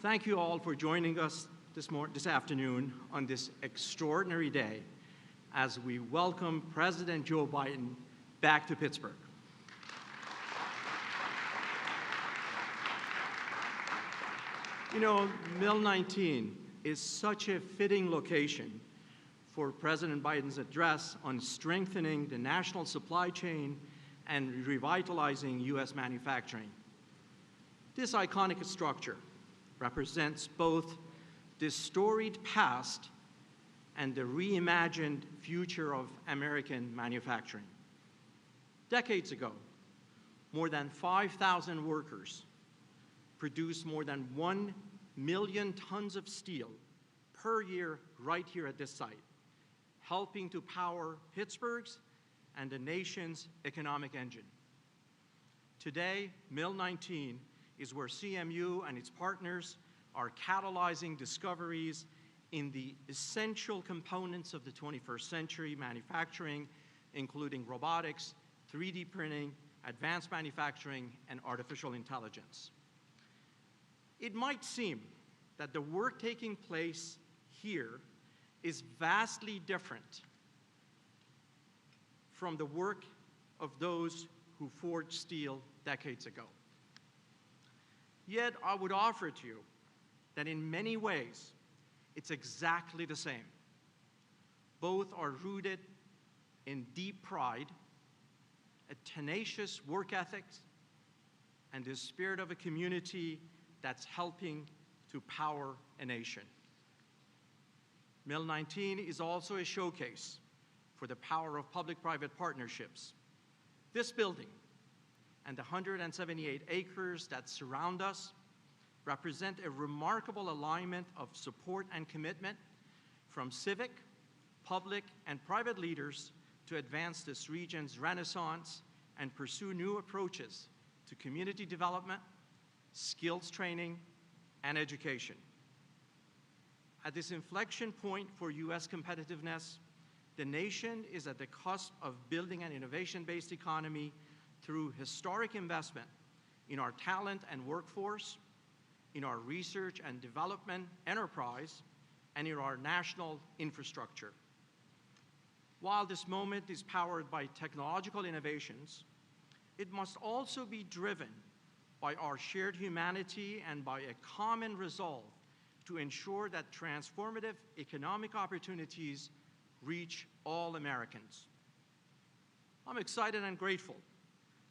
Thank you all for joining us this afternoon on this extraordinary day as we welcome President Joe Biden back to Pittsburgh. You know, Mill 19 is such a fitting location for President Biden's address on strengthening the national supply chain and revitalizing U.S. manufacturing. This iconic structure represents both the storied past and the reimagined future of American manufacturing. Decades ago, more than 5,000 workers produced more than 1 million tons of steel per year right here at this site, helping to power Pittsburgh's and the nation's economic engine. Today, Mill 19 is where CMU and its partners are catalyzing discoveries in the essential components of the 21st century manufacturing, including robotics, 3D printing, advanced manufacturing, and artificial intelligence. It might seem that the work taking place here is vastly different from the work of those who forged steel decades ago. Yet I would offer to you that in many ways, it's exactly the same. Both are rooted in deep pride, a tenacious work ethic, and the spirit of a community that's helping to power a nation. Mill 19 is also a showcase for the power of public-private partnerships. This building and the 178 acres that surround us represent a remarkable alignment of support and commitment from civic, public, and private leaders to advance this region's renaissance and pursue new approaches to community development, skills training, and education. At this inflection point for U.S. competitiveness, the nation is at the cusp of building an innovation-based economy through historic investment in our talent and workforce, in our research and development enterprise, and in our national infrastructure. While this moment is powered by technological innovations, it must also be driven by our shared humanity and by a common resolve to ensure that transformative economic opportunities reach all Americans. I'm excited and grateful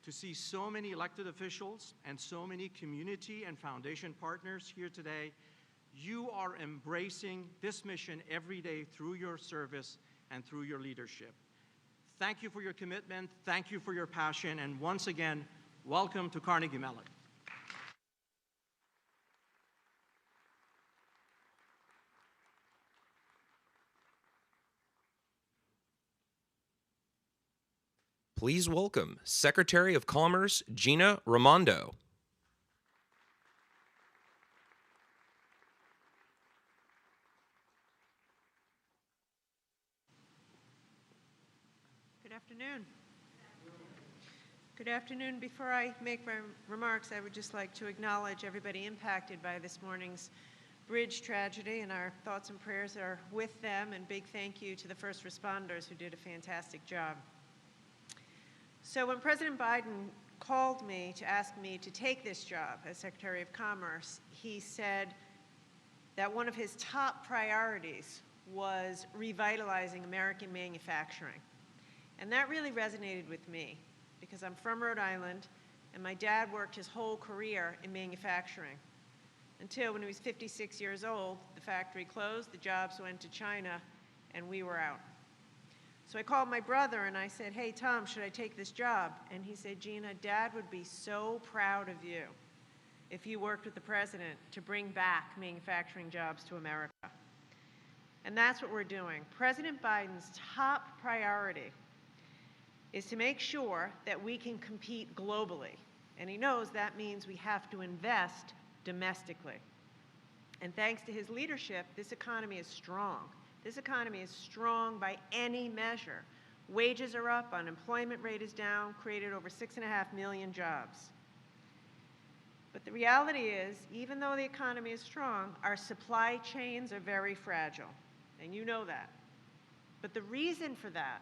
to see so many elected officials and so many community and foundation partners here today. You are embracing this mission every day through your service and through your leadership. Thank you for your commitment, thank you for your passion, and once again, welcome to Carnegie Mellon. Please welcome Secretary of Commerce Gina Raimondo. Good afternoon. Good afternoon. Before I make my remarks, I would just like to acknowledge everybody impacted by this morning's bridge tragedy, and our thoughts and prayers are with them, and big thank you to the first responders who did a fantastic job. So when President Biden called me to ask me to take this job as Secretary of Commerce, he said that one of his top priorities was revitalizing American manufacturing. And that really resonated with me because I'm from Rhode Island and my dad worked his whole career in manufacturing until when he was 56 years old, the factory closed, the jobs went to China, and we were out. So I called my brother and I said, hey, Tom, should I take this job? And he said, Gina, Dad would be so proud of you if you worked with the president to bring back manufacturing jobs to America. And that's what we're doing. President Biden's top priority is to make sure that we can compete globally. And he knows that means we have to invest domestically. And thanks to his leadership, this economy is strong. This economy is strong by any measure. Wages are up, unemployment rate is down, created over 6.5 million jobs. But the reality is, even though the economy is strong, our supply chains are very fragile, and you know that. But the reason for that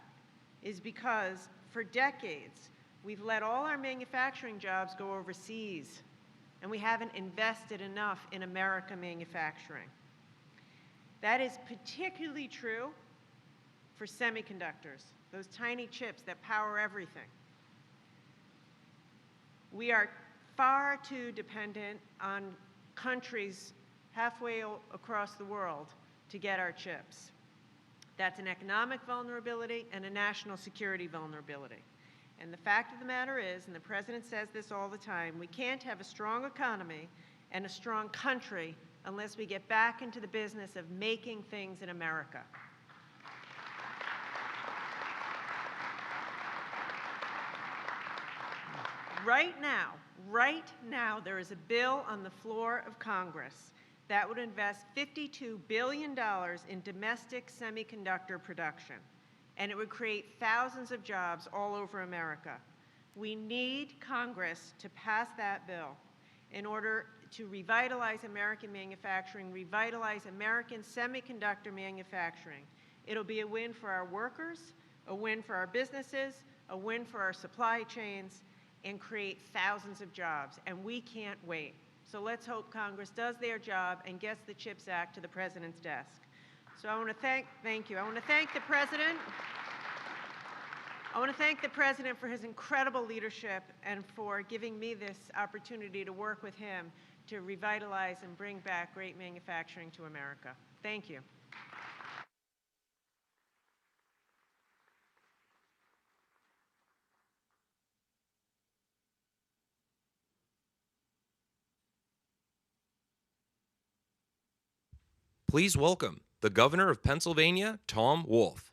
is because for decades, we've let all our manufacturing jobs go overseas, and we haven't invested enough in American manufacturing. That is particularly true for semiconductors, those tiny chips that power everything. We are far too dependent on countries halfway across the world to get our chips. That's an economic vulnerability and a national security vulnerability. And the fact of the matter is, and the President says this all the time, we can't have a strong economy and a strong country unless we get back into the business of making things in America. Right now, there is a bill on the floor of Congress that would invest $52 billion in domestic semiconductor production, and it would create thousands of jobs all over America. We need Congress to pass that bill in order to revitalize American manufacturing, revitalize American semiconductor manufacturing. It'll be a win for our workers, a win for our businesses, a win for our supply chains, and create thousands of jobs, and we can't wait. So let's hope Congress does their job and gets the CHIPS Act to the President's desk. So I want to thank you. I want to thank the President. I want to thank the President for his incredible leadership and for giving me this opportunity to work with him to revitalize and bring back great manufacturing to America. Thank you. Please welcome the Governor of Pennsylvania, Tom Wolf.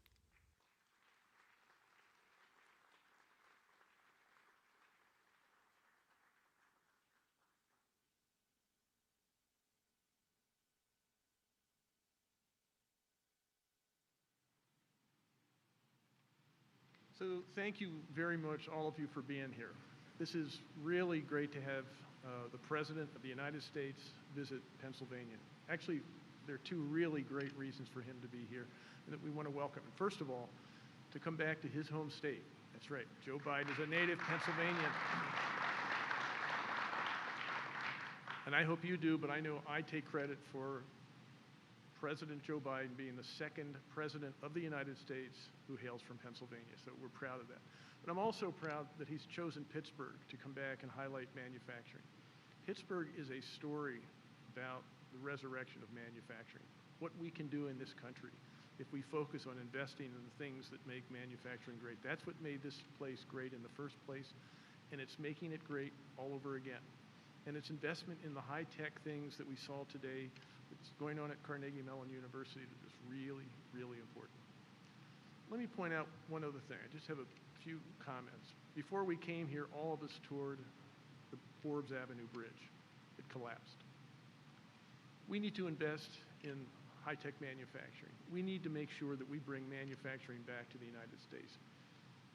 So thank you very much, all of you, for being here. This is really great to have the President of the United States visit Pennsylvania. Actually, there are two really great reasons for him to be here and that we want to welcome him. First of all, to come back to his home state. That's right, Joe Biden is a native Pennsylvanian. And I hope you do, but I know I take credit for President Joe Biden being the second president of the United States who hails from Pennsylvania, so we're proud of that. But I'm also proud that he's chosen Pittsburgh to come back and highlight manufacturing. Pittsburgh is a story about the resurrection of manufacturing, what we can do in this country if we focus on investing in the things that make manufacturing great. That's what made this place great in the first place, and it's making it great all over again. And its investment in the high-tech things that we saw today, that's going on at Carnegie Mellon University, that is really, really important. Let me point out one other thing. I just have a few comments. Before we came here, all of us toured the Forbes Avenue Bridge. It collapsed. We need to invest in high-tech manufacturing. We need to make sure that we bring manufacturing back to the United States.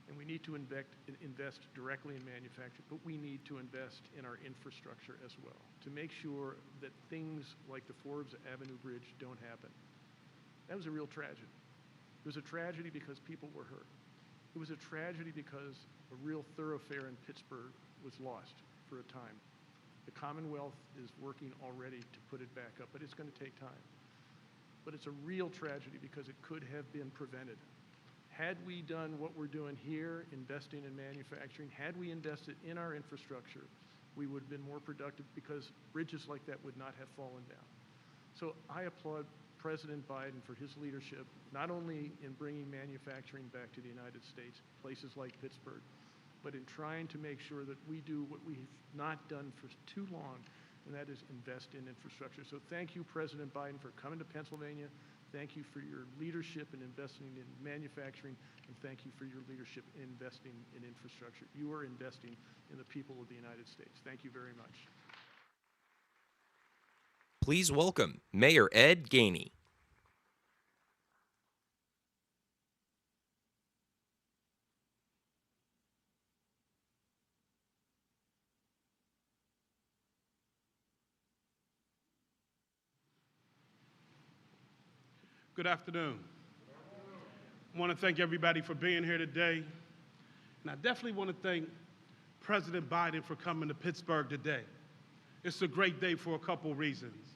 And we need to invest directly in manufacturing, but we need to invest in our infrastructure as well to make sure that things like the Forbes Avenue Bridge don't happen. That was a real tragedy. It was a tragedy because people were hurt. It was a tragedy because a real thoroughfare in Pittsburgh was lost for a time. The Commonwealth is working already to put it back up, but it's going to take time. But it's a real tragedy because it could have been prevented. Had we done what we're doing here, investing in manufacturing, had we invested in our infrastructure, we would have been more productive because bridges like that would not have fallen down. So I applaud President Biden for his leadership, not only in bringing manufacturing back to the United States, places like Pittsburgh, but in trying to make sure that we do what we have not done for too long, and that is invest in infrastructure. So thank you, President Biden, for coming to Pennsylvania. Thank you for your leadership in investing in manufacturing, and thank you for your leadership in investing in infrastructure. You are investing in the people of the United States. Thank you very much. Please welcome Mayor Ed Gainey. Good afternoon. I want to thank everybody for being here today. And I definitely want to thank President Biden for coming to Pittsburgh today. It's a great day for a couple reasons.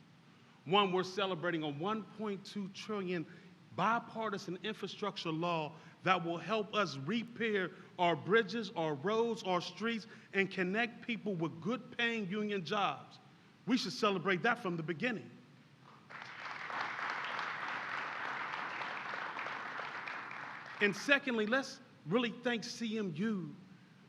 One, we're celebrating a $1.2 trillion bipartisan infrastructure law that will help us repair our bridges, our roads, our streets, and connect people with good-paying union jobs. We should celebrate that from the beginning. And secondly, let's really thank CMU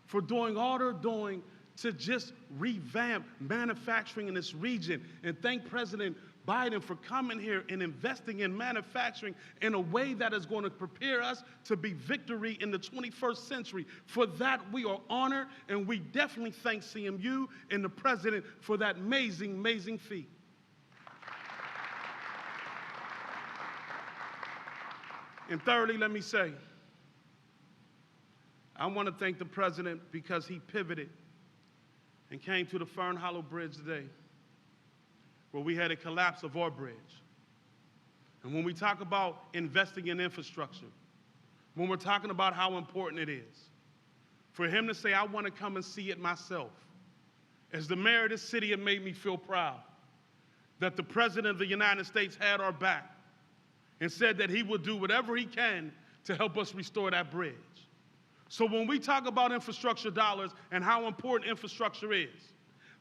for doing all they're doing to just revamp manufacturing in this region. And thank President Biden for coming here and investing in manufacturing in a way that is going to prepare us to be victory in the 21st century. For that, we are honored, and we definitely thank CMU and the President for that amazing, amazing feat. And thirdly, let me say, I want to thank the President because he pivoted and came to the Fern Hollow Bridge today, where we had a collapse of our bridge. And when we talk about investing in infrastructure, when we're talking about how important it is, for him to say, I want to come and see it myself, as the mayor of this city, it made me feel proud that the President of the United States had our back and said that he would do whatever he can to help us restore that bridge. So when we talk about infrastructure dollars and how important infrastructure is,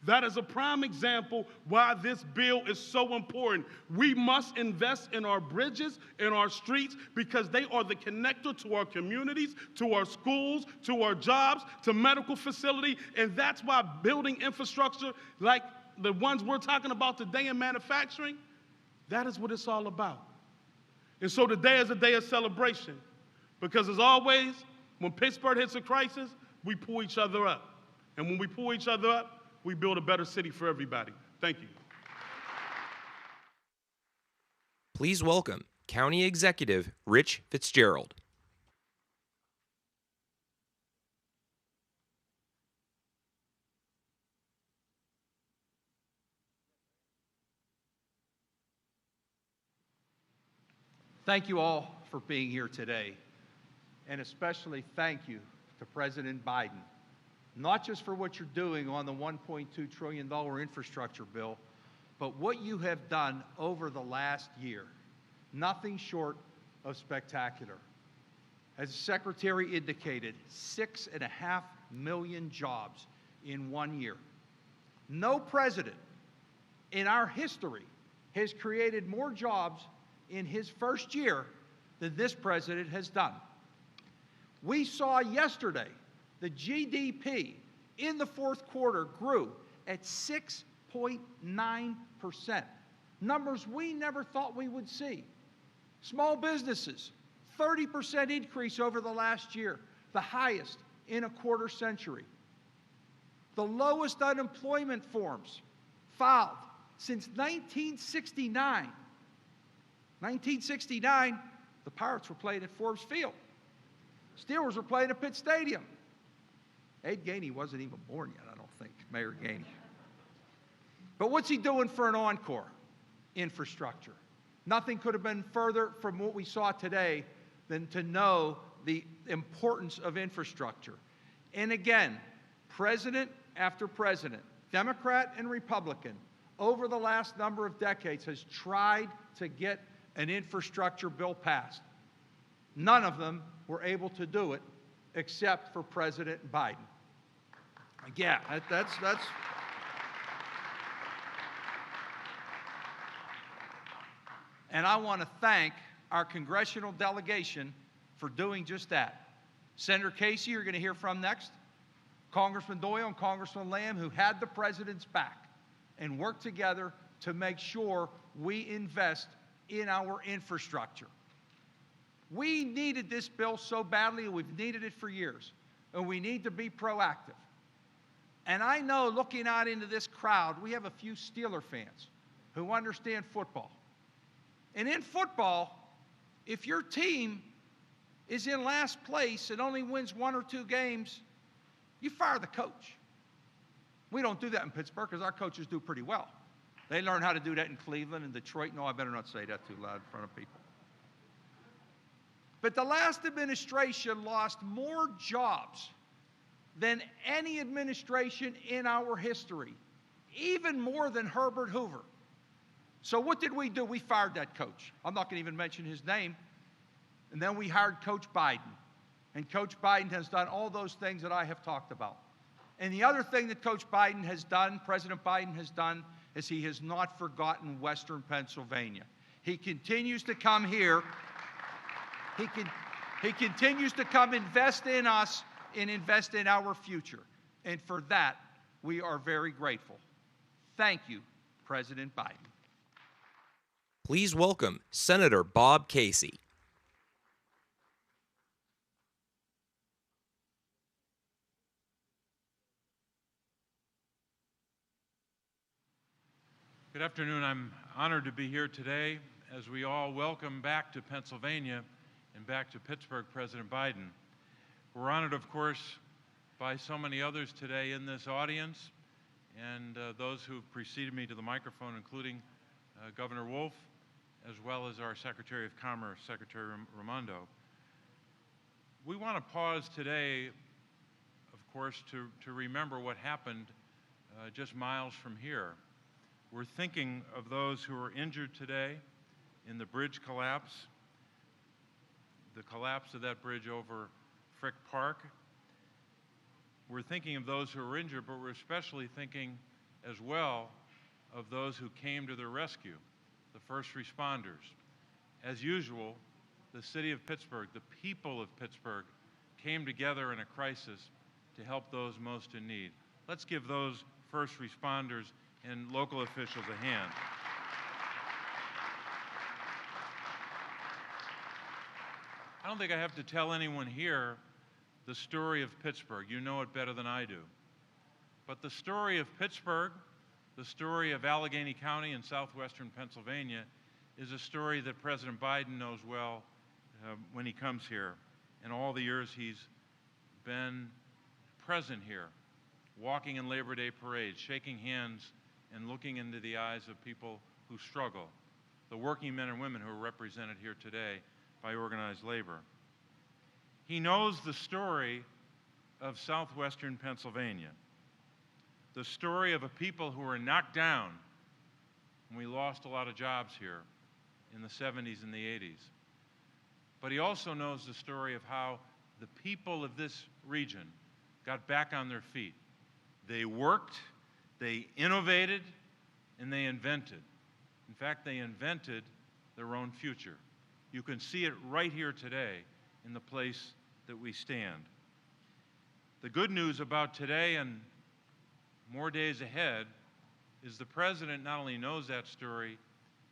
that is a prime example why this bill is so important. We must invest in our bridges, in our streets, because they are the connector to our communities, to our schools, to our jobs, to medical facility, and that's why building infrastructure like the ones we're talking about today in manufacturing, that is what it's all about. And so today is a day of celebration, because as always, when Pittsburgh hits a crisis, we pull each other up. And when we pull each other up, we build a better city for everybody. Thank you. Please welcome County Executive Rich Fitzgerald. Thank you all for being here today, and especially thank you to President Biden, not just for what you're doing on the $1.2 trillion infrastructure bill, but what you have done over the last year. Nothing short of spectacular. As the Secretary indicated, 6.5 million jobs in 1 year. No president in our history has created more jobs in his first year than this president has done. We saw yesterday the GDP in the fourth quarter grew at 6.9%. Numbers we never thought we would see. Small businesses, 30% increase over the last year, the highest in a quarter century. The lowest unemployment forms filed since 1969. 1969, the Pirates were playing at Forbes Field. Steelers were playing at Pitt Stadium. Ed Gainey wasn't even born yet, I don't think, Mayor Gainey. But what's he doing for an encore? Infrastructure. Nothing could have been further from what we saw today than to know the importance of infrastructure. And again, president after president, Democrat and Republican, over the last number of decades has tried to get an infrastructure bill passed. None of them were able to do it except for President Biden. Yeah, that's. And I want to thank our congressional delegation for doing just that. Senator Casey, you're going to hear from next. Congressman Doyle and Congressman Lamb, who had the president's back and worked together to make sure we invest in our infrastructure. We needed this bill so badly, and we've needed it for years, and we need to be proactive. And I know, looking out into this crowd, we have a few Steeler fans who understand football. And in football, if your team is in last place and only wins 1 or 2 games, you fire the coach. We don't do that in Pittsburgh because our coaches do pretty well. They learned how to do that in Cleveland and Detroit. No, I better not say that too loud in front of people. But the last administration lost more jobs than any administration in our history, even more than Herbert Hoover. So what did we do? We fired that coach. I'm not going to even mention his name. And then we hired Coach Biden. And Coach Biden has done all those things that I have talked about. And the other thing that Coach Biden has done, President Biden has done, is he has not forgotten Western Pennsylvania. He continues to come here. He continues to come invest in us and invest in our future. And for that, we are very grateful. Thank you, President Biden. Please welcome Senator Bob Casey. Good afternoon. I'm honored to be here today as we all welcome back to Pennsylvania and back to Pittsburgh President Biden. We're honored, of course, by so many others today in this audience and those who preceded me to the microphone, including Governor Wolf, as well as our Secretary of Commerce, Secretary Raimondo. We want to pause today, of course, to remember what happened just miles from here. We're thinking of those who were injured today in the bridge collapse, the collapse of that bridge over Frick Park. We're thinking of those who were injured, but we're especially thinking as well of those who came to their rescue, the first responders. As usual, the city of Pittsburgh, the people of Pittsburgh, came together in a crisis to help those most in need. Let's give those first responders and local officials a hand. I don't think I have to tell anyone here the story of Pittsburgh. You know it better than I do. But the story of Pittsburgh, the story of Allegheny County in southwestern Pennsylvania, is a story that President Biden knows well when he comes here, and all the years he's been present here, walking in Labor Day parades, shaking hands, and looking into the eyes of people who struggle, the working men and women who are represented here today by organized labor. He knows the story of southwestern Pennsylvania, the story of a people who were knocked down when we lost a lot of jobs here in the 70s and the 80s. But he also knows the story of how the people of this region got back on their feet. They worked, they innovated, and they invented. In fact, they invented their own future. You can see it right here today in the place that we stand. The good news about today and more days ahead is the President not only knows that story,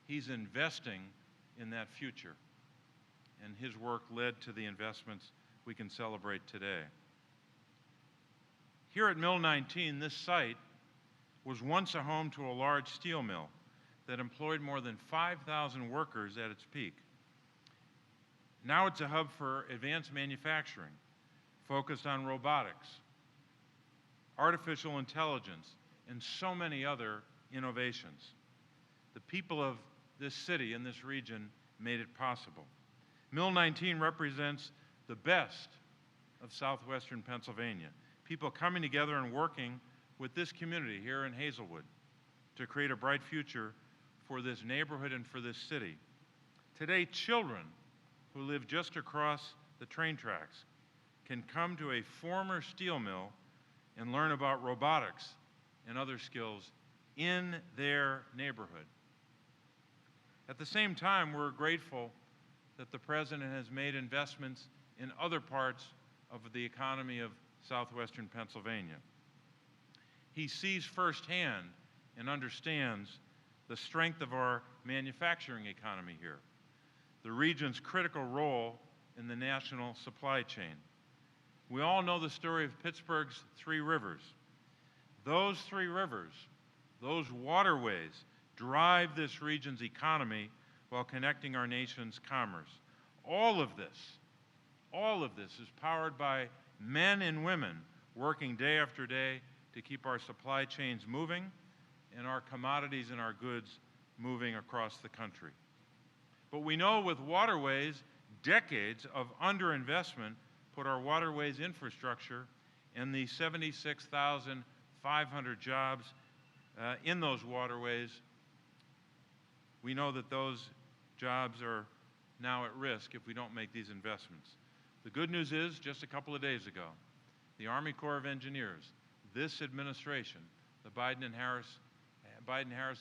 he's investing in that future. And his work led to the investments we can celebrate today. Here at Mill 19, this site was once a home to a large steel mill that employed more than 5,000 workers at its peak. Now it's a hub for advanced manufacturing, focused on robotics, artificial intelligence, and so many other innovations. The people of this city and this region made it possible. Mill 19 represents the best of southwestern Pennsylvania, people coming together and working with this community here in Hazelwood to create a bright future for this neighborhood and for this city. Today, children who live just across the train tracks can come to a former steel mill and learn about robotics and other skills in their neighborhood. At the same time, we're grateful that the President has made investments in other parts of the economy of southwestern Pennsylvania. He sees firsthand and understands the strength of our manufacturing economy here, the region's critical role in the national supply chain. We all know the story of Pittsburgh's three rivers. Those three rivers, those waterways, drive this region's economy while connecting our nation's commerce. All of this is powered by men and women working day after day to keep our supply chains moving and our commodities and our goods moving across the country. But we know with waterways, decades of underinvestment put our waterways infrastructure and the 76,500 jobs in those waterways. We know that those jobs are now at risk if we don't make these investments. The good news is, just a couple of days ago, the Army Corps of Engineers, this administration, the Biden-Harris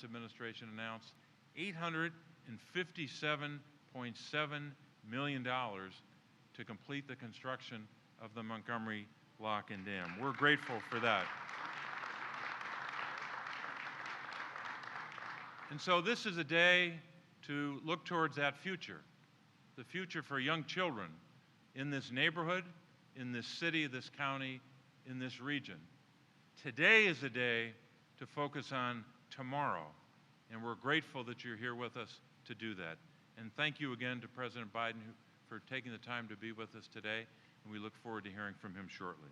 administration, announced $857.7 million to complete the construction of the Montgomery Lock and Dam. We're grateful for that. And so this is a day to look towards that future, the future for young children in this neighborhood, in this city, this county, in this region. Today is a day to focus on tomorrow, and we're grateful that you're here with us to do that. And thank you again to President Biden for taking the time to be with us today, and we look forward to hearing from him shortly.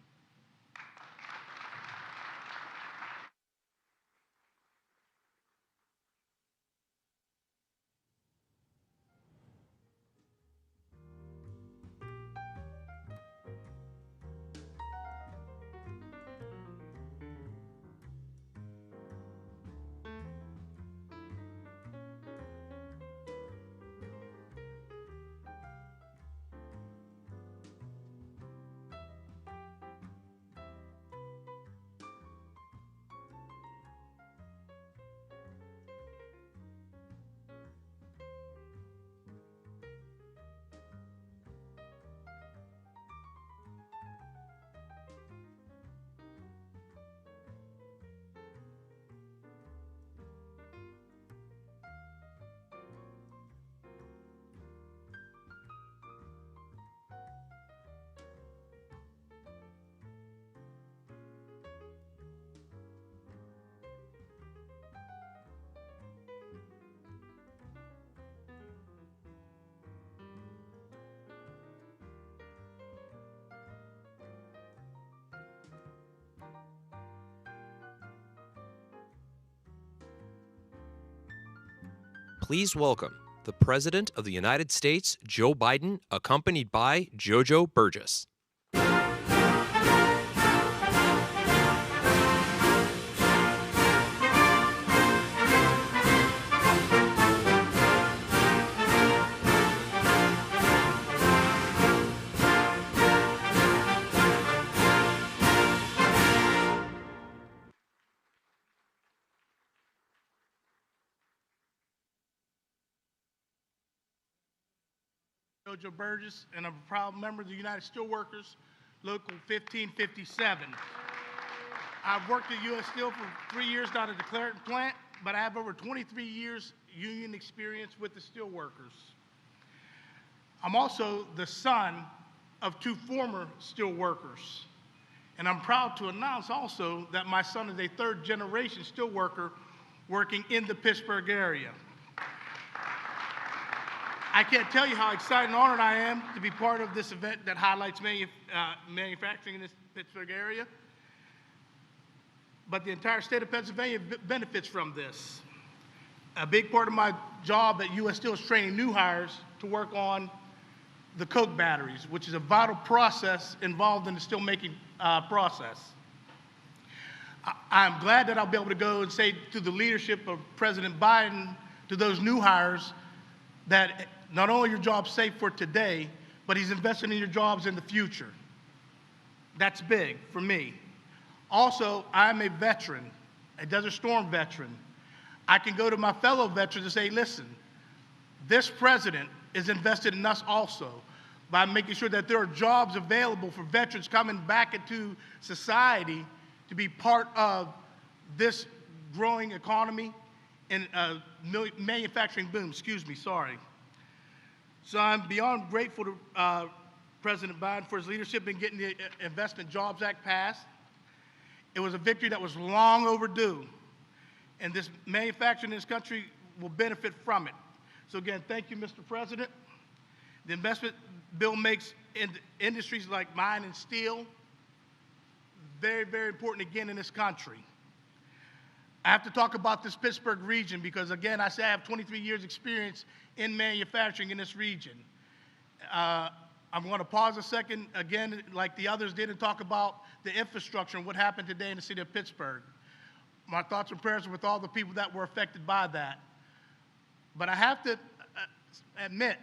Please welcome the President of the United States, Joe Biden, accompanied by Jojo Burgess. Jojo Burgess, and I'm a proud member of the United Steelworkers, Local 1557. I've worked at U.S. Steel for 3 years, not at the Clairton plant, but I have over 23 years union experience with the steelworkers. I'm also the son of 2 former steelworkers, and I'm proud to announce also that my son is a 3rd-generation steelworker working in the Pittsburgh area. I can't tell you how excited and honored I am to be part of this event that highlights manufacturing in this Pittsburgh area. But the entire state of Pennsylvania benefits from this. A big part of my job at U.S. Steel is training new hires to work on the coke batteries, which is a vital process involved in the steelmaking process. I'm glad that I'll be able to go and say to the leadership of President Biden, to those new hires, that not only are your jobs safe for today, but he's investing in your jobs in the future. That's big for me. Also, I'm a veteran, a Desert Storm veteran. I can go to my fellow veterans and say, listen, this president is invested in us also by making sure that there are jobs available for veterans coming back into society to be part of this growing economy and manufacturing boom, So I'm beyond grateful to President Biden for his leadership in getting the Investment Jobs Act passed. It was a victory that was long overdue, and this manufacturing in this country will benefit from it. So again, thank you, Mr. President. The investment bill makes industries like mine and steel very, very important again in this country. I have to talk about this Pittsburgh region because, again, I say I have 23 years experience in manufacturing in this region. I'm going to pause a second, again, like the others did, and talk about the infrastructure and what happened today in the city of Pittsburgh. My thoughts and prayers are with all the people that were affected by that. But I have to admit,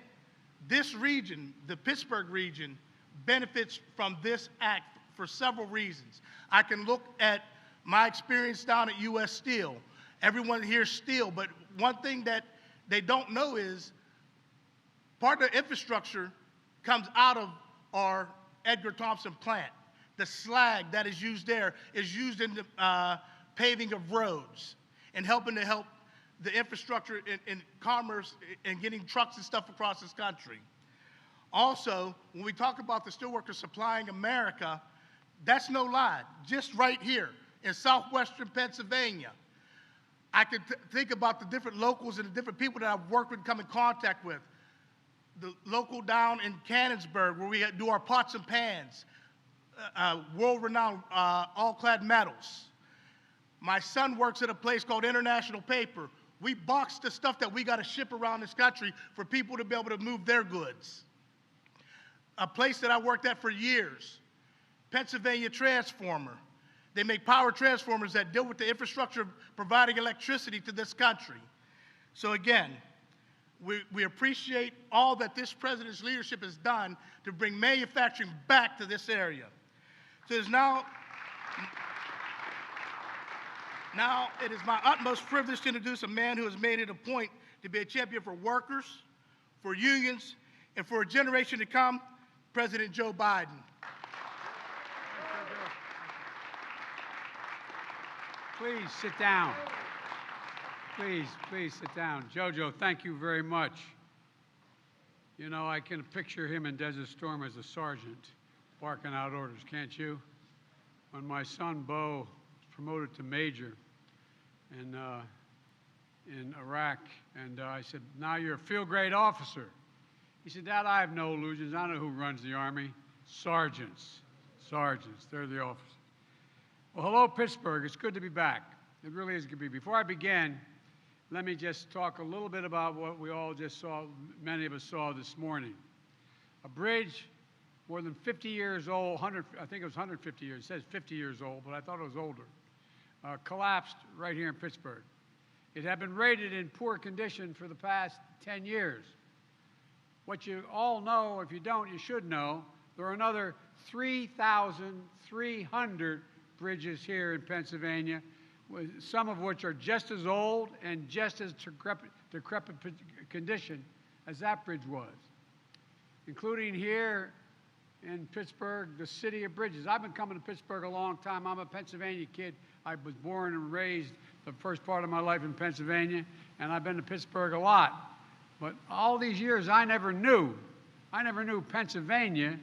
this region, the Pittsburgh region, benefits from this act for several reasons. I can look at my experience down at U.S. Steel. Everyone hears steel, but one thing that they don't know is part of the infrastructure comes out of our Edgar Thompson plant. The slag that is used there is used in the paving of roads and helping to help the infrastructure in commerce and getting trucks and stuff across this country. Also, when we talk about the steelworkers supplying America, that's no lie. Just right here in southwestern Pennsylvania, I could think about the different locals and the different people that I've worked with and come in contact with. The local down in Canonsburg, where we do our pots and pans, world-renowned all-clad metals. My son works at a place called International Paper. We box the stuff that we got to ship around this country for people to be able to move their goods. A place that I worked at for years, Pennsylvania Transformer. They make power transformers that deal with the infrastructure of providing electricity to this country. So again, we appreciate all that this president's leadership has done to bring manufacturing back to this area. So it is now it is my utmost privilege to introduce a man who has made it a point to be a champion for workers, for unions, and for a generation to come, President Joe Biden. Please sit down. Please sit down. Jojo, thank you very much. You know, I can picture him in Desert Storm as a sergeant barking out orders, can't you? When my son Bo was promoted to major in Iraq, and I said, now you're a field grade officer. He said, Dad, I have no illusions. I know who runs the Army. Sergeants. Sergeants, they're the officers. Well, hello, Pittsburgh. It's good to be back. It really is good to be. Before I begin, let me just talk a little bit about what we all just saw, many of us saw this morning. A bridge more than 50 years old, I think it was 150 years, it says 50 years old, but I thought it was older, collapsed right here in Pittsburgh. It had been rated in poor condition for the past 10 years. What you all know, if you don't, you should know, there are another 3,300 bridges here in Pennsylvania, some of which are just as old and just as decrepit condition as that bridge was, including here in Pittsburgh, the city of bridges. I've been coming to Pittsburgh a long time. I'm a Pennsylvania kid. I was born and raised the first part of my life in Pennsylvania, and I've been to Pittsburgh a lot. But all these years, I never knew Pennsylvania,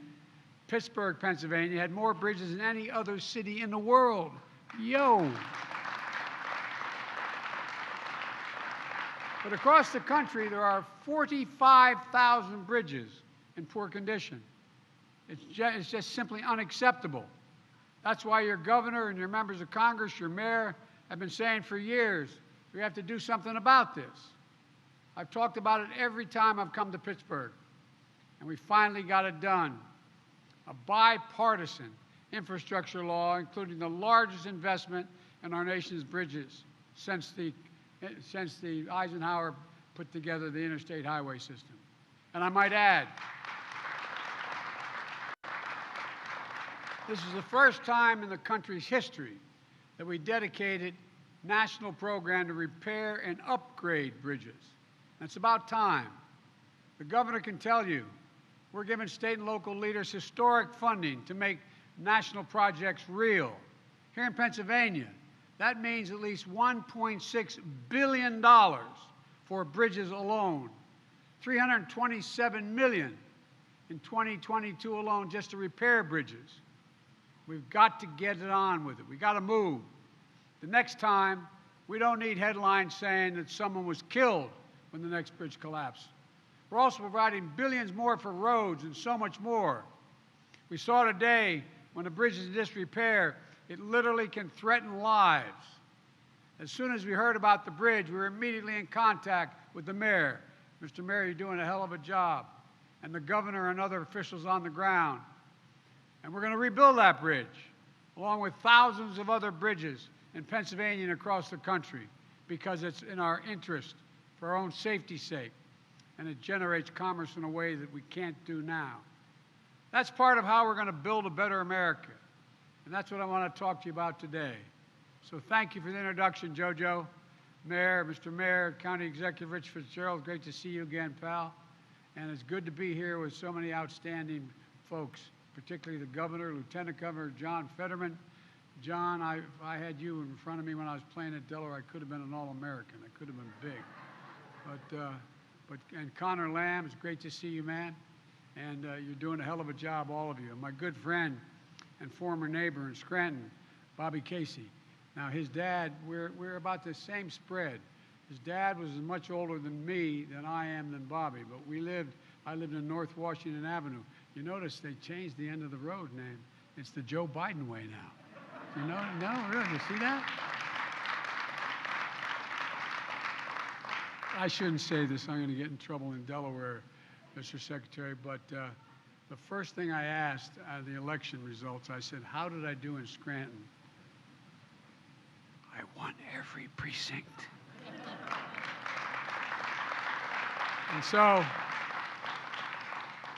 Pittsburgh, Pennsylvania, had more bridges than any other city in the world. Yo! But across the country, there are 45,000 bridges in poor condition. It's just simply unacceptable. That's why your governor and your members of Congress, your mayor, have been saying for years, we have to do something about this. I've talked about it every time I've come to Pittsburgh, and we finally got it done. A bipartisan infrastructure law, including the largest investment in our nation's bridges since the Eisenhower put together the interstate highway system. And I might add, this is the first time in the country's history that we dedicated a national program to repair and upgrade bridges. And it's about time. The governor can tell you, we're giving state and local leaders historic funding to make national projects real. Here in Pennsylvania, that means at least $1.6 billion for bridges alone, $327 million in 2022 alone just to repair bridges. We've got to get it on with it. We've got to move. The next time, we don't need headlines saying that someone was killed when the next bridge collapsed. We're also providing billions more for roads and so much more. We saw today when a bridge is in disrepair, it literally can threaten lives. As soon as we heard about the bridge, we were immediately in contact with the mayor. Mr. Mayor, you're doing a hell of a job. and the governor and other officials on the ground. And we're going to rebuild that bridge, along with thousands of other bridges in Pennsylvania and across the country, because it's in our interest for our own safety's sake, and it generates commerce in a way that we can't do now. That's part of how we're going to build a better America, and that's what I want to talk to you about today. So thank you for the introduction, JoJo. Mayor, Mr. Mayor, County Executive Rich Fitzgerald, great to see you again, pal. And it's good to be here with so many outstanding folks, particularly the governor, Lieutenant Governor John Fetterman. John, if I had you in front of me when I was playing at Delaware, I could have been an All-American. I could have been big. And Connor Lamb, it's great to see you, man. And you're doing a hell of a job, all of you. And my good friend and former neighbor in Scranton, Bobby Casey. Now, his dad, we're about the same spread. His dad was as much older than me than I am than Bobby, but I lived in North Washington Avenue. You notice they changed the end of the road name. It's the Joe Biden way now. You know? No, really, you see that? I shouldn't say this. I'm going to get in trouble in Delaware, Mr. Secretary, but the first thing I asked out of the election results, I said, how did I do in Scranton? I won every precinct. And so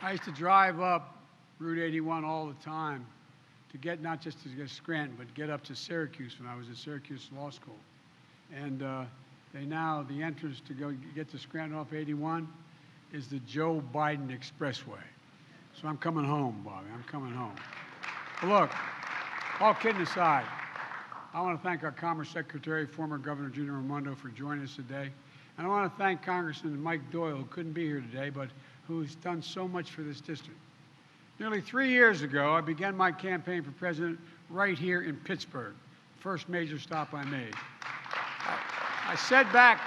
I used to drive up Route 81 all the time to get, not just to get Scranton, but get up to Syracuse when I was at Syracuse Law School. And the entrance to go get to Scranton off 81 is the Joe Biden Expressway. So I'm coming home, Bobby, I'm coming home. But look, all kidding aside, I want to thank our Commerce Secretary, former Governor Gina Raimondo, for joining us today. And I want to thank Congressman Mike Doyle, who couldn't be here today, but who's done so much for this district. Nearly 3 years ago, I began my campaign for president right here in Pittsburgh, first major stop I made. I said back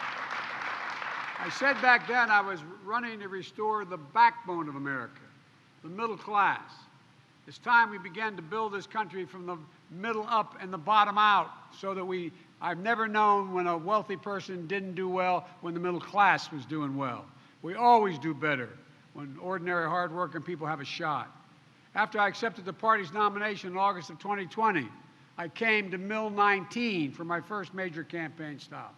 then I was running to restore the backbone of America, the middle class. It's time we began to build this country from the middle up and the bottom out, so that I've never known when a wealthy person didn't do well when the middle class was doing well. We always do better when ordinary, hard-working people have a shot. After I accepted the party's nomination in August of 2020, I came to Mill 19 for my first major campaign stop.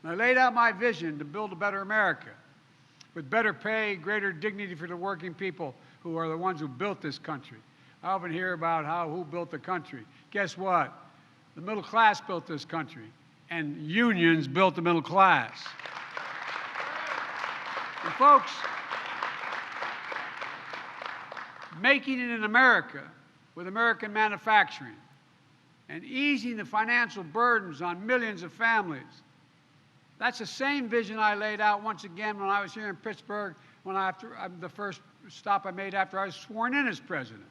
And I laid out my vision to build a better America with better pay, greater dignity for the working people who are the ones who built this country. I often hear about who built the country. Guess what? The middle class built this country, and unions built the middle class. And folks, making it in America with American manufacturing and easing the financial burdens on millions of families, that's the same vision I laid out once again when I was here in Pittsburgh, the first stop I made after I was sworn in as president.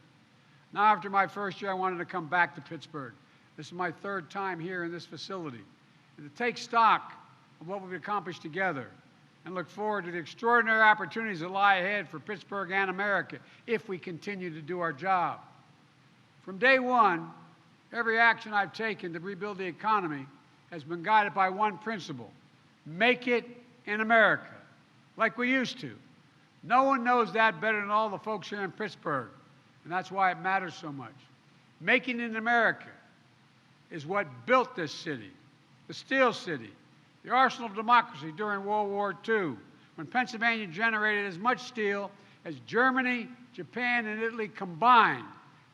Now, after my first year, I wanted to come back to Pittsburgh. This is my third time here in this facility. And to take stock of what we've accomplished together and look forward to the extraordinary opportunities that lie ahead for Pittsburgh and America if we continue to do our job. From day one, every action I've taken to rebuild the economy has been guided by one principle: make it in America, like we used to. No one knows that better than all the folks here in Pittsburgh, and that's why it matters so much. Making it in America is what built this city, the Steel City, the arsenal of democracy during World War II, when Pennsylvania generated as much steel as Germany, Japan, and Italy combined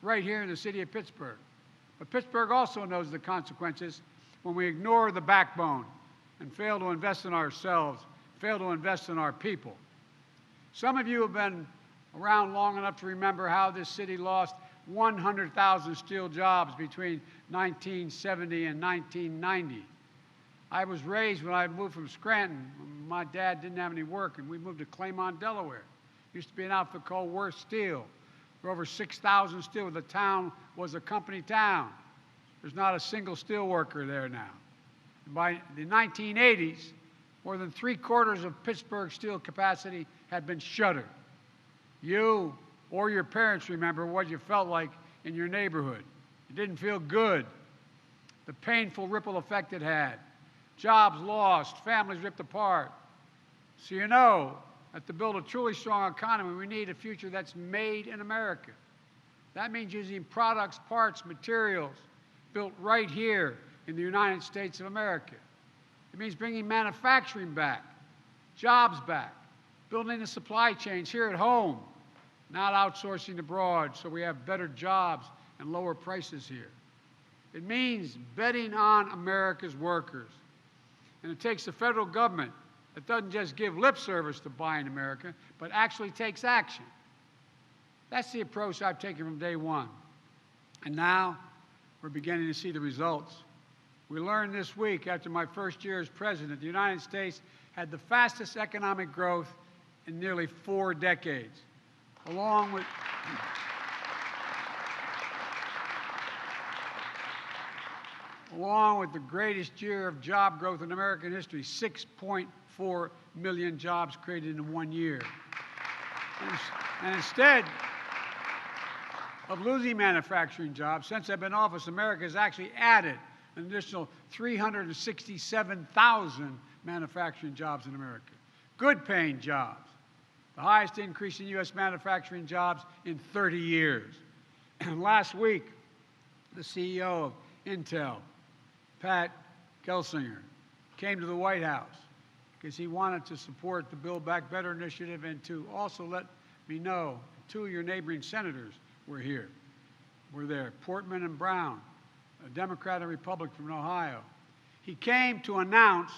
right here in the city of Pittsburgh. But Pittsburgh also knows the consequences when we ignore the backbone and fail to invest in ourselves, fail to invest in our people. Some of you have been around long enough to remember how this city lost 100,000 steel jobs between 1970 and 1990. I was raised when I moved from Scranton. My dad didn't have any work, and we moved to Claymont, Delaware. Used to be an outfit called Worth Steel. There were over 6,000 steel. The town was a company town. There's not a single steel worker there now. By the 1980s, more than 3/4 of Pittsburgh's steel capacity had been shuttered. You or your parents remember what you felt like in your neighborhood. It didn't feel good. The painful ripple effect it had. Jobs lost, families ripped apart. So you know that to build a truly strong economy, we need a future that's made in America. That means using products, parts, materials built right here in the United States of America. It means bringing manufacturing back, jobs back, building the supply chains here at home, not outsourcing abroad so we have better jobs and lower prices here. It means betting on America's workers. And it takes the federal government that doesn't just give lip service to buying America, but actually takes action. That's the approach I've taken from day one. And now we're beginning to see the results. We learned this week, after my first year as president, the United States had the fastest economic growth in nearly 4 decades, along with the greatest year of job growth in American history, 6.4 million jobs created in 1 year. And instead of losing manufacturing jobs, since I've been in office, America has actually added an additional 367,000 manufacturing jobs in America. Good-paying jobs. The highest increase in U.S. manufacturing jobs in 30 years. And last week, the CEO of Intel, Pat Gelsinger, came to the White House because he wanted to support the Build Back Better initiative and to also let me know 2 of your neighboring senators were here. We're there, Portman and Brown, a Democrat and Republican from Ohio. He came to announce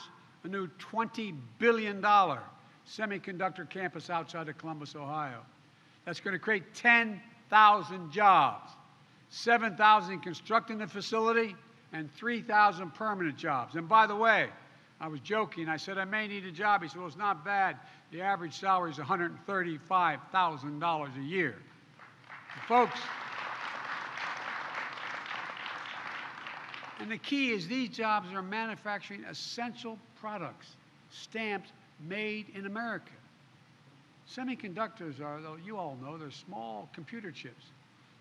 a new $20 billion semiconductor campus outside of Columbus, Ohio. That's going to create 10,000 jobs, 7,000 constructing the facility, and 3,000 permanent jobs. And by the way, I was joking. I said, I may need a job. He said, well, it's not bad. The average salary is $135,000 a year. Folks, and the key is these jobs are manufacturing essential products, stamped made in America. Semiconductors are, though you all know, they're small computer chips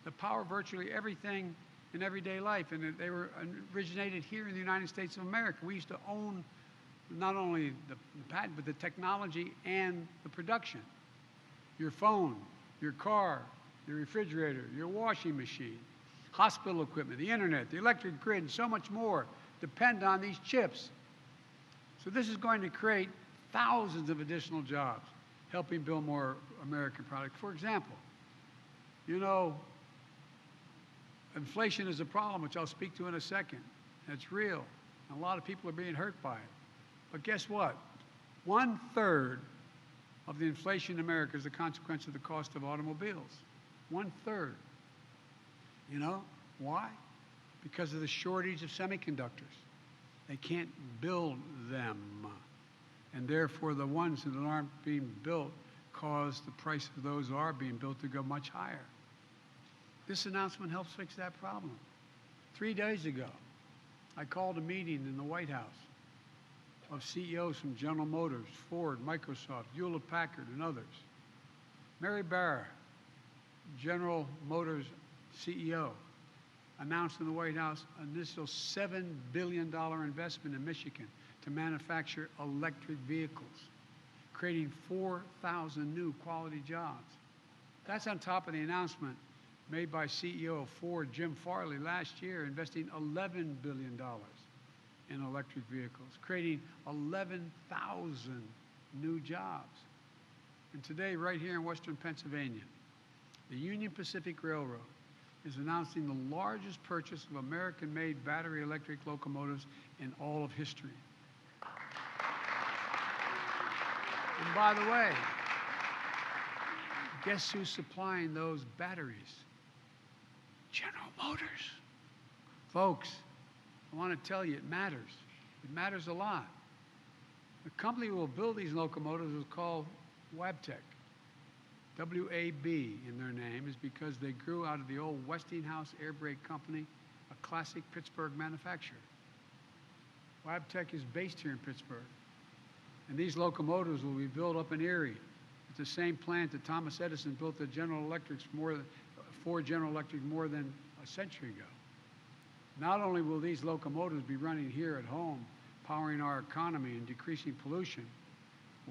that power virtually everything in everyday life, and they were originated here in the United States of America. We used to own not only the patent, but the technology and the production. Your phone, your car, your refrigerator, your washing machine, hospital equipment, the internet, the electric grid, and so much more depend on these chips. So this is going to create thousands of additional jobs, helping build more American products. For example, you know, inflation is a problem, which I'll speak to in a second. It's real. And a lot of people are being hurt by it. But guess what? 1/3 of the inflation in America is a consequence of the cost of automobiles. 1/3. You know why? Because of the shortage of semiconductors. They can't build them. And therefore, the ones that aren't being built cause the price of those that are being built to go much higher. This announcement helps fix that problem. 3 days ago, I called a meeting in the White House of CEOs from General Motors, Ford, Microsoft, Hewlett-Packard, and others. Mary Barra, General Motors CEO, announced in the White House an initial $7 billion investment in Michigan to manufacture electric vehicles, creating 4,000 new quality jobs. That's on top of the announcement made by CEO of Ford, Jim Farley, last year, investing $11 billion in electric vehicles, creating 11,000 new jobs. And today, right here in Western Pennsylvania, the Union Pacific Railroad is announcing the largest purchase of American-made battery electric locomotives in all of history. And by the way, guess who's supplying those batteries? General Motors. Folks, I want to tell you, it matters. It matters a lot. The company who will build these locomotives is called Wabtec. W-A-B in their name is because they grew out of the old Westinghouse air brake company, a classic Pittsburgh manufacturer. Wabtec is based here in Pittsburgh. And these locomotives will be built up in Erie at the same plant that Thomas Edison built the Ford General Electric more than a century ago. Not only will these locomotives be running here at home, powering our economy and decreasing pollution,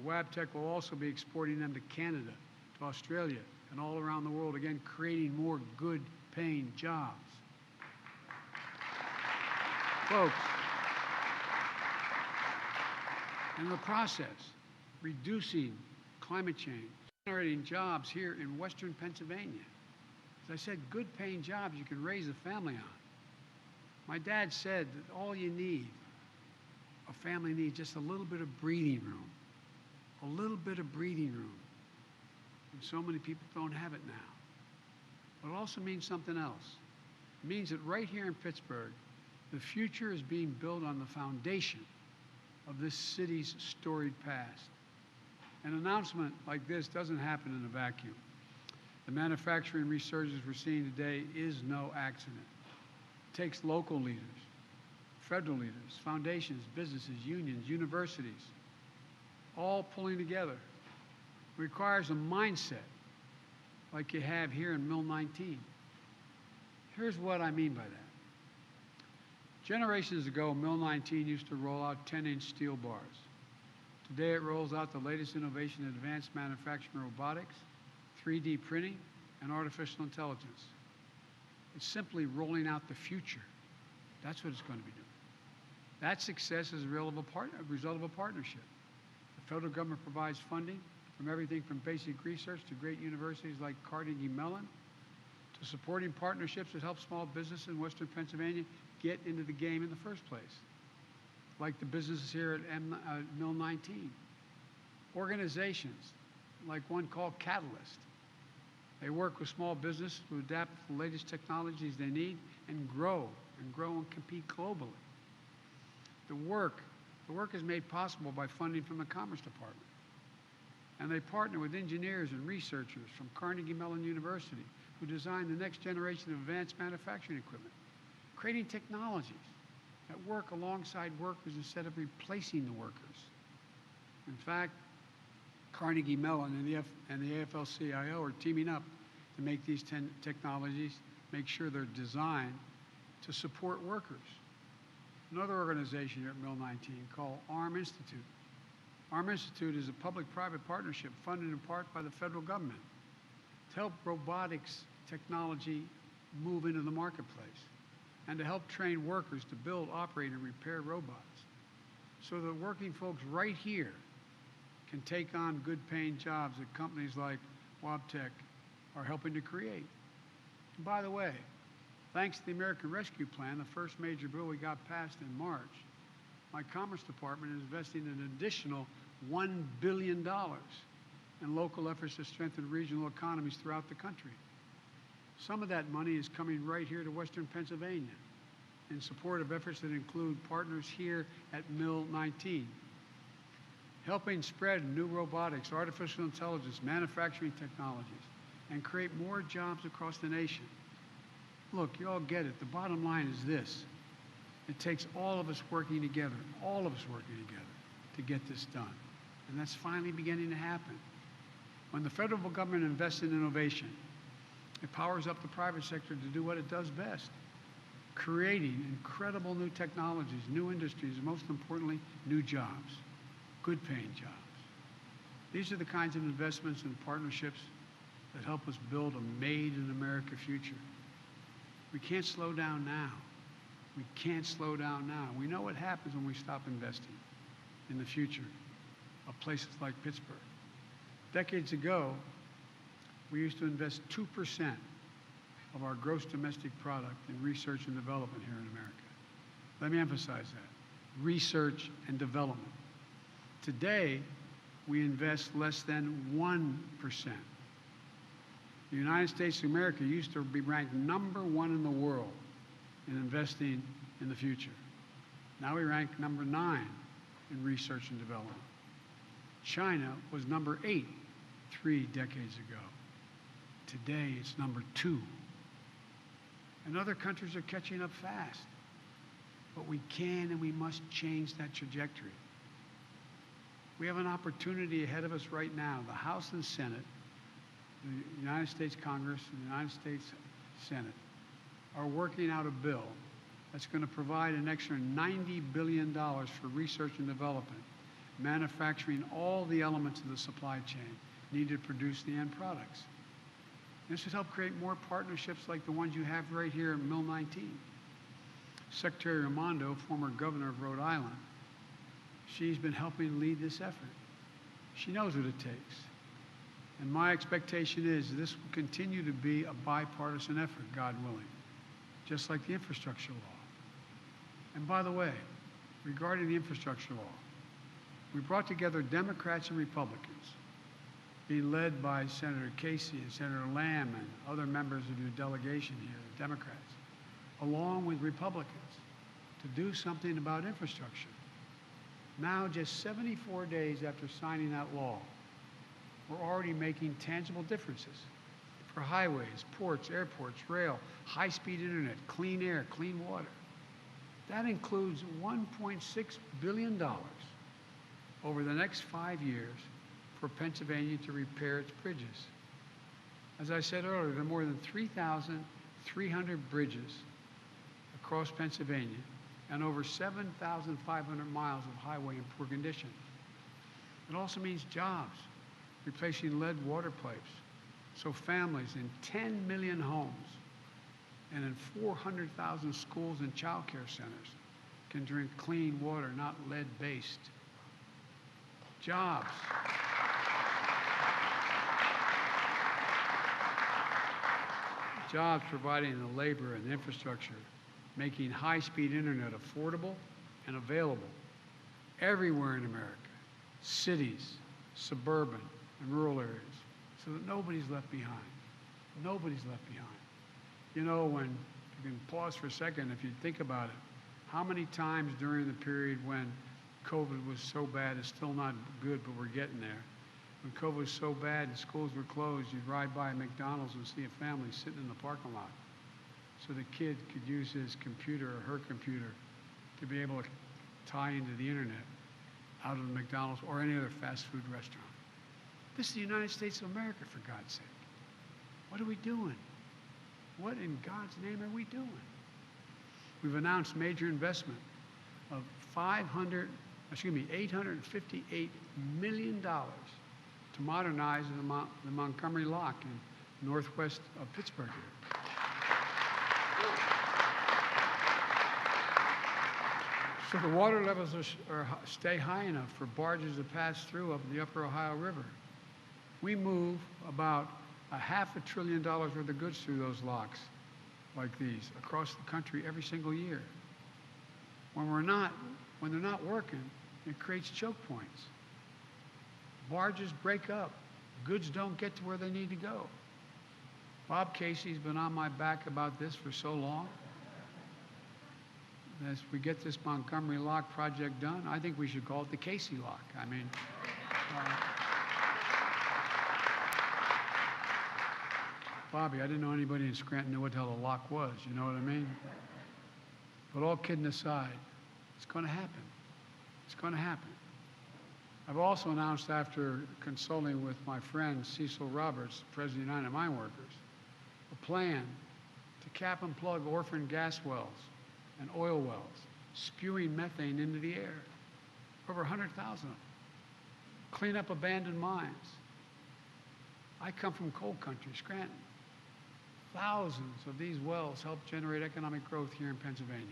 Wabtec will also be exporting them to Canada, to Australia, and all around the world, again, creating more good-paying jobs. Folks, in the process, reducing climate change, generating jobs here in Western Pennsylvania. As I said, good-paying jobs you can raise a family on. My dad said that all you need, a family needs just a little bit of breathing room. A little bit of breathing room. And so many people don't have it now. But it also means something else. It means that right here in Pittsburgh, the future is being built on the foundation of this city's storied past. An announcement like this doesn't happen in a vacuum. The manufacturing resurgence we're seeing today is no accident. It takes local leaders, federal leaders, foundations, businesses, unions, universities, all pulling together. It requires a mindset like you have here in Mill 19. Here's what I mean by that. Generations ago, Mill 19 used to roll out 10-inch steel bars. Today, it rolls out the latest innovation in advanced manufacturing robotics, 3D printing, and artificial intelligence. It's simply rolling out the future. That's what it's going to be doing. That success is a result of a partnership. The federal government provides funding from everything from basic research to great universities like Carnegie Mellon, to supporting partnerships that help small businesses in Western Pennsylvania get into the game in the first place, like the businesses here at Mill 19. Organizations like one called Catalyst. They work with small businesses to adapt to the latest technologies they need and grow and compete globally. The work is made possible by funding from the Commerce Department. And they partner with engineers and researchers from Carnegie Mellon University who design the next generation of advanced manufacturing equipment, creating technologies that work alongside workers instead of replacing the workers. In fact, Carnegie Mellon and the AFL-CIO are teaming up to make these technologies, make sure they're designed to support workers. Another organization here at Mill 19 called ARM Institute. ARM Institute is a public-private partnership funded in part by the federal government to help robotics technology move into the marketplace and to help train workers to build, operate, and repair robots so that working folks right here can take on good-paying jobs that companies like Wabtec are helping to create. And by the way, thanks to the American Rescue Plan, the first major bill we got passed in March, my Commerce Department is investing an additional $1 billion in local efforts to strengthen regional economies throughout the country. Some of that money is coming right here to Western Pennsylvania in support of efforts that include partners here at Mill 19, helping spread new robotics, artificial intelligence, manufacturing technologies, and create more jobs across the nation. Look, you all get it. The bottom line is this. It takes all of us working together to get this done. And that's finally beginning to happen. When the federal government invests in innovation, it powers up the private sector to do what it does best, creating incredible new technologies, new industries, and most importantly, new jobs, good-paying jobs. These are the kinds of investments and partnerships that help us build a made-in-America future. We can't slow down now. We can't slow down now. We know what happens when we stop investing in the future of places like Pittsburgh. Decades ago, we used to invest 2% of our gross domestic product in research and development here in America. Let me emphasize that. Research and development. Today, we invest less than 1%. The United States of America used to be ranked #1 in the world in investing in the future. Now we rank #9 in research and development. China was #8 3 decades ago. Today it's #2. And other countries are catching up fast. But we can and we must change that trajectory. We have an opportunity ahead of us right now. The House and Senate, the United States Congress and the United States Senate are working out a bill that's going to provide an extra $90 billion for research and development, manufacturing all the elements of the supply chain needed to produce the end products. This should help create more partnerships like the ones you have right here in Mill 19. Secretary Raimondo, former governor of Rhode Island, she's been helping lead this effort. She knows what it takes. And my expectation is this will continue to be a bipartisan effort, God willing, just like the infrastructure law. And by the way, regarding the infrastructure law, we brought together Democrats and Republicans, being led by Senator Casey and Senator Lamb and other members of your delegation here, the Democrats, along with Republicans, to do something about infrastructure. Now, just 74 days after signing that law, we're already making tangible differences for highways, ports, airports, rail, high-speed internet, clean air, clean water. That includes $1.6 billion over the next 5 years for Pennsylvania to repair its bridges. As I said earlier, there are more than 3,300 bridges across Pennsylvania and over 7,500 miles of highway in poor condition. It also means jobs, replacing lead water pipes, so families in 10 million homes and in 400,000 schools and child care centers can drink clean water, not lead-based. Jobs. Jobs providing the labor and the infrastructure, making high-speed internet affordable and available everywhere in America, cities, suburban, and rural areas, so that nobody's left behind. Nobody's left behind. You know, when you can pause for a second, if you think about it, how many times during the period when COVID was so bad, it's still not good, but we're getting there. When COVID was so bad and schools were closed, you'd ride by McDonald's and see a family sitting in the parking lot so the kid could use his computer or her computer to be able to tie into the internet out of the McDonald's or any other fast food restaurant. This is the United States of America, for God's sake. What are we doing? What in God's name are we doing? We've announced major investment of $858 million to modernize the Montgomery Lock in northwest of Pittsburgh here. So the water levels stay high enough for barges to pass through up the upper Ohio River. We move about $500 billion worth of goods through those locks like these across the country every single year. When they're not working, it creates choke points. Barges break up. Goods don't get to where they need to go. Bob Casey's been on my back about this for so long. As we get this Montgomery Lock project done, I think we should call it the Casey Lock. I mean, Bobby, I didn't know anybody in Scranton knew what the hell a lock was, you know what I mean? But all kidding aside, it's going to happen. It's going to happen. I've also announced, after consulting with my friend Cecil Roberts, President of the United Mine Workers, a plan to cap and plug orphan gas wells and oil wells, spewing methane into the air. Over 100,000 of them. Clean up abandoned mines. I come from coal country, Scranton. Thousands of these wells help generate economic growth here in Pennsylvania.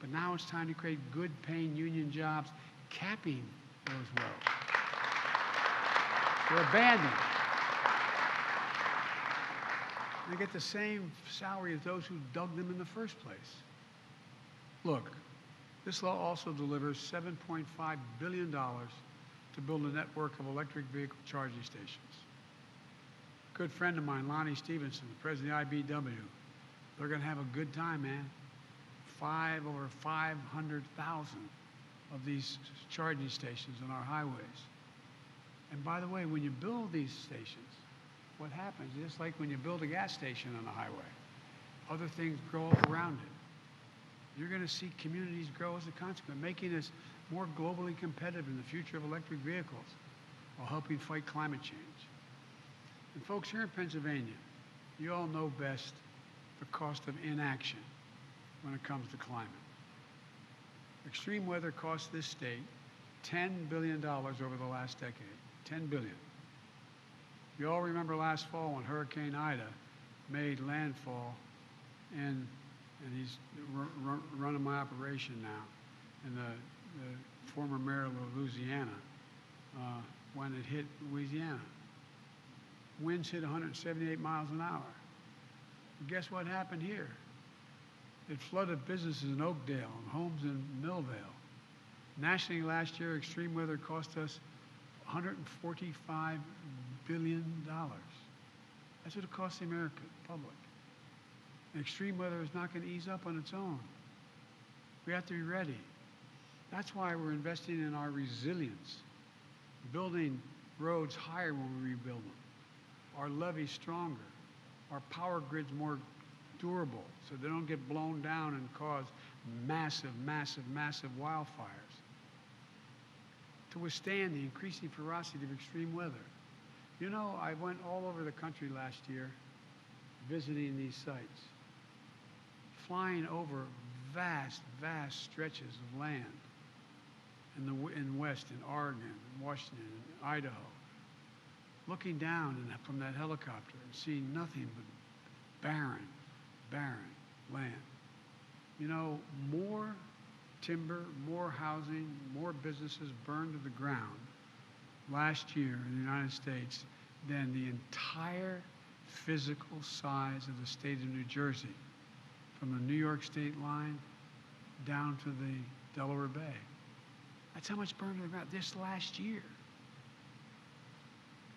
But now it's time to create good-paying union jobs, capping those wells. They're abandoned. They get the same salary as those who dug them in the first place. Look, this law also delivers $7.5 billion to build a network of electric vehicle charging stations. A good friend of mine, Lonnie Stevenson, the president of the IBEW, they're going to have a good time, man. Over 500,000 of these charging stations on our highways. And by the way, when you build these stations, what happens, just like when you build a gas station on a highway, other things grow up around it. You're going to see communities grow as a consequence, making us more globally competitive in the future of electric vehicles while helping fight climate change. And folks, here in Pennsylvania, you all know best the cost of inaction when it comes to climate. Extreme weather costs this state $10 billion over the last decade. $10 billion. You all remember last fall when Hurricane Ida made landfall, and he's running my operation now, and the former mayor of Louisiana, when it hit Louisiana. Winds hit 178 miles an hour. And guess what happened here? It flooded businesses in Oakdale and homes in Millvale. Nationally last year, extreme weather cost us $145 billion. That's what it costs the American public. And extreme weather is not going to ease up on its own. We have to be ready. That's why we're investing in our resilience, building roads higher when we rebuild them, our levees stronger, our power grids more durable so they don't get blown down and cause massive, massive, massive wildfires, to withstand the increasing ferocity of extreme weather. You know, I went all over the country last year visiting these sites, flying over vast, vast stretches of land in West, in Oregon, in Washington, in Idaho, looking down from that helicopter and seeing nothing but barren, barren land. You know, more timber, more housing, more businesses burned to the ground last year in the United States than the entire physical size of the state of New Jersey, from the New York state line down to the Delaware Bay. That's how much burned to the ground this last year.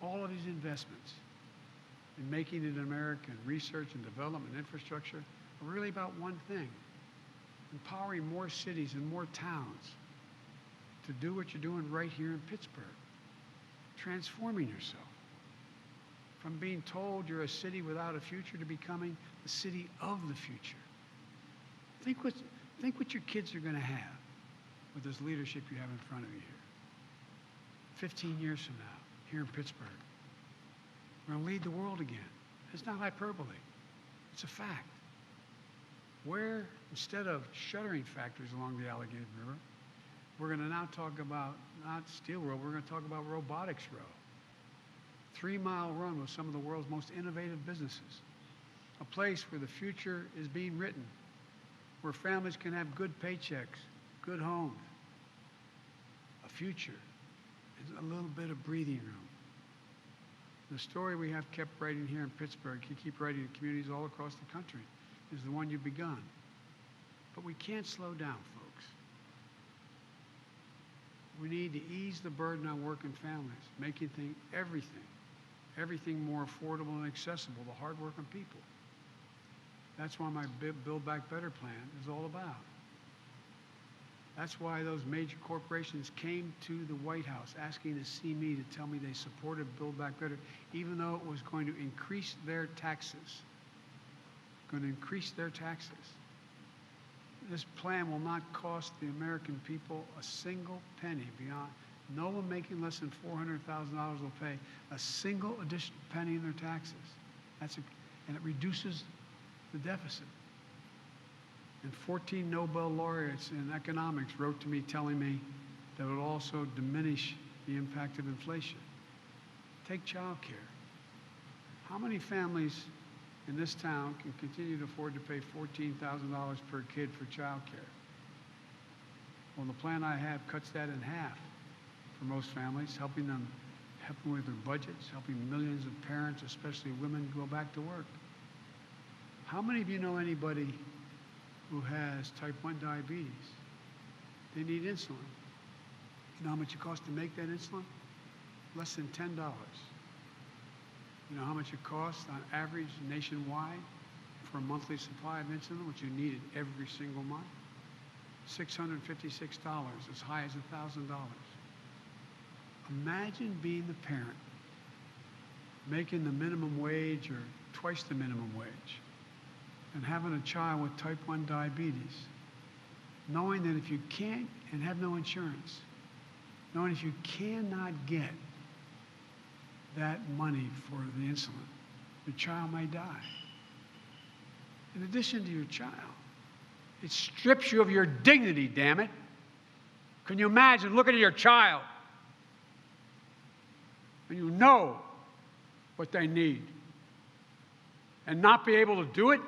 All of these investments in making it American, research and development, infrastructure, are really about one thing: empowering more cities and more towns to do what you're doing right here in Pittsburgh, transforming yourself from being told you're a city without a future to becoming the city of the future. Think what your kids are going to have with this leadership you have in front of you here. 15 years from now, here in Pittsburgh, we're going to lead the world again. It's not hyperbole. It's a fact. Where, instead of shuttering factories along the Allegheny River, we're going to now talk about, not Steel Row, we're going to talk about Robotics Row. 3-mile run with some of the world's most innovative businesses. A place where the future is being written, where families can have good paychecks, good homes, a future, and a little bit of breathing room. The story we have kept writing here in Pittsburgh, you keep writing in communities all across the country, is the one you've begun. But we can't slow down, folks. We need to ease the burden on working families, making everything more affordable and accessible to hardworking people. That's what my Build Back Better plan is all about. That's why those major corporations came to the White House asking to see me to tell me they supported Build Back Better, even though it was going to increase their taxes. Going to increase their taxes. This plan will not cost the American people a single penny beyond. No one making less than $400,000 will pay a single additional penny in their taxes. And it reduces the deficit. And 14 Nobel laureates in economics wrote to me telling me that it would also diminish the impact of inflation. Take child care. How many families in this town can continue to afford to pay $14,000 per kid for child care? Well, the plan I have cuts that in half for most families, helping with their budgets, helping millions of parents, especially women, go back to work. How many of you know anybody who has type 1 diabetes? They need insulin. You know how much it costs to make that insulin? Less than $10. You know how much it costs on average nationwide for a monthly supply of insulin, which you needed every single month? $656, as high as $1,000. Imagine being the parent making the minimum wage or twice the minimum wage and having a child with type 1 diabetes, knowing that if you can't, and have no insurance, knowing if you cannot get that money for the insulin, your child may die. In addition to your child, it strips you of your dignity, damn it. Can you imagine looking at your child and you know what they need and not be able to do it?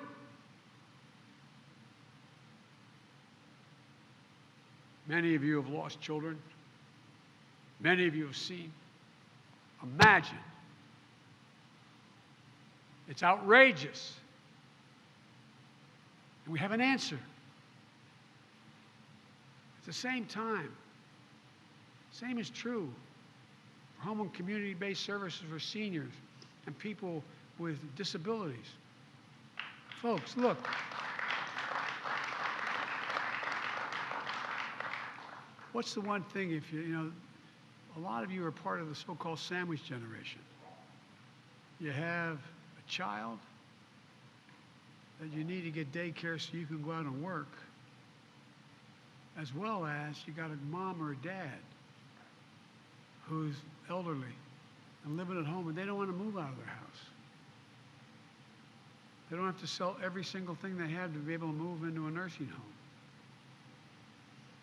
Many of you have lost children. Many of you have seen. Imagine. It's outrageous. And we have an answer. At the same time, same is true for home and community-based services for seniors and people with disabilities. Folks, look. What's the one thing if you a lot of you are part of the so-called sandwich generation. You have a child that you need to get daycare so you can go out and work, as well as you got a mom or a dad who's elderly and living at home and they don't want to move out of their house. They don't have to sell every single thing they have to be able to move into a nursing home.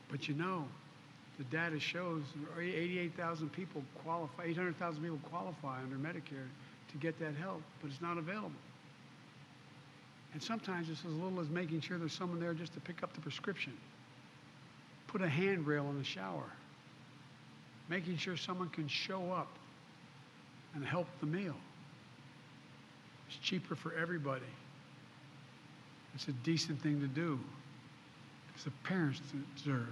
But the data shows 88,000 people qualify, 800,000 people qualify under Medicare to get that help, but it's not available. And sometimes it's as little as making sure there's someone there just to pick up the prescription, put a handrail in the shower, making sure someone can show up and help the meal. It's cheaper for everybody. It's a decent thing to do because the parents deserve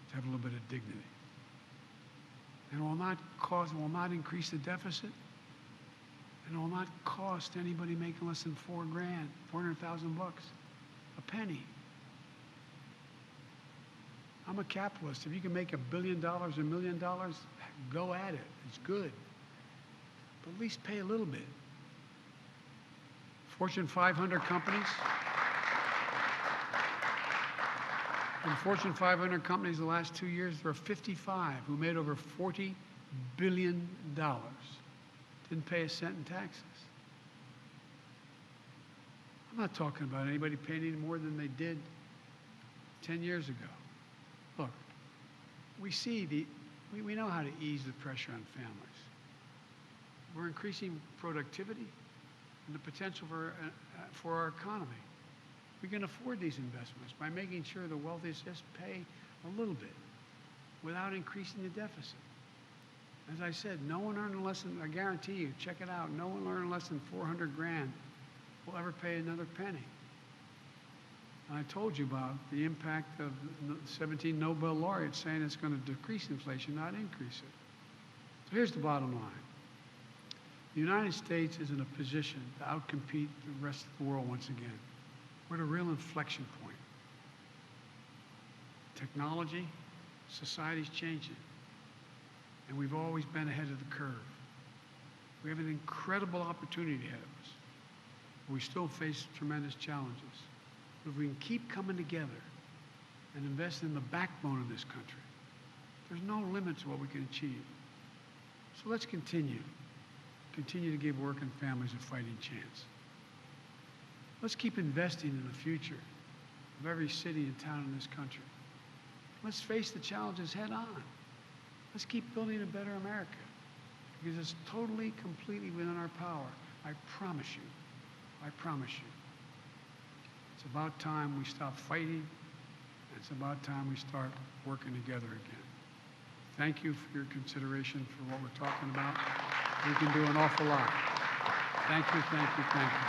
to have a little bit of dignity. And it will not increase the deficit. And it will not cost anybody making less than $4,000, $400,000 bucks, a penny. I'm a capitalist. If you can make $1 billion, $1 million, go at it. It's good. But at least pay a little bit. Fortune 500 companies. In Fortune 500 companies the last 2 years, there are 55 who made over $40 billion. Didn't pay a cent in taxes. I'm not talking about anybody paying any more than they did 10 years ago. Look, we know how to ease the pressure on families. We're increasing productivity and the potential for our economy. We can afford these investments by making sure the wealthiest just pay a little bit without increasing the deficit. As I said, no one earning less than, I guarantee you, check it out, no one earning less than 400 grand will ever pay another penny. And I told you about the impact of 17 Nobel laureates saying it's going to decrease inflation, not increase it. So here's the bottom line. The United States is in a position to outcompete the rest of the world once again. We're at a real inflection point. Technology, society's changing, and we've always been ahead of the curve. We have an incredible opportunity ahead of us. We still face tremendous challenges. But if we can keep coming together and invest in the backbone of this country, there's no limit to what we can achieve. So let's continue to give working families a fighting chance. Let's keep investing in the future of every city and town in this country. Let's face the challenges head on. Let's keep building a better America because it's totally, completely within our power. I promise you. I promise you. It's about time we stop fighting. It's about time we start working together again. Thank you for your consideration for what we're talking about. We can do an awful lot. Thank you, thank you, thank you.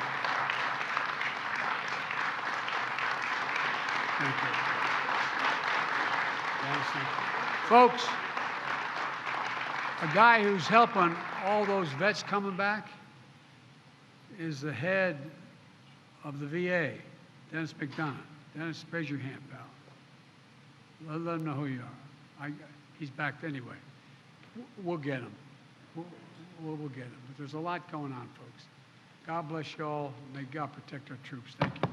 Thank you. Yes, thank you. Folks, a guy who's helping all those vets coming back is the head of the VA, Dennis McDonough. Dennis, raise your hand, pal. Let him know who you are. He's back anyway. We'll get him. We'll get him. But there's a lot going on, folks. God bless you all. May God protect our troops. Thank you.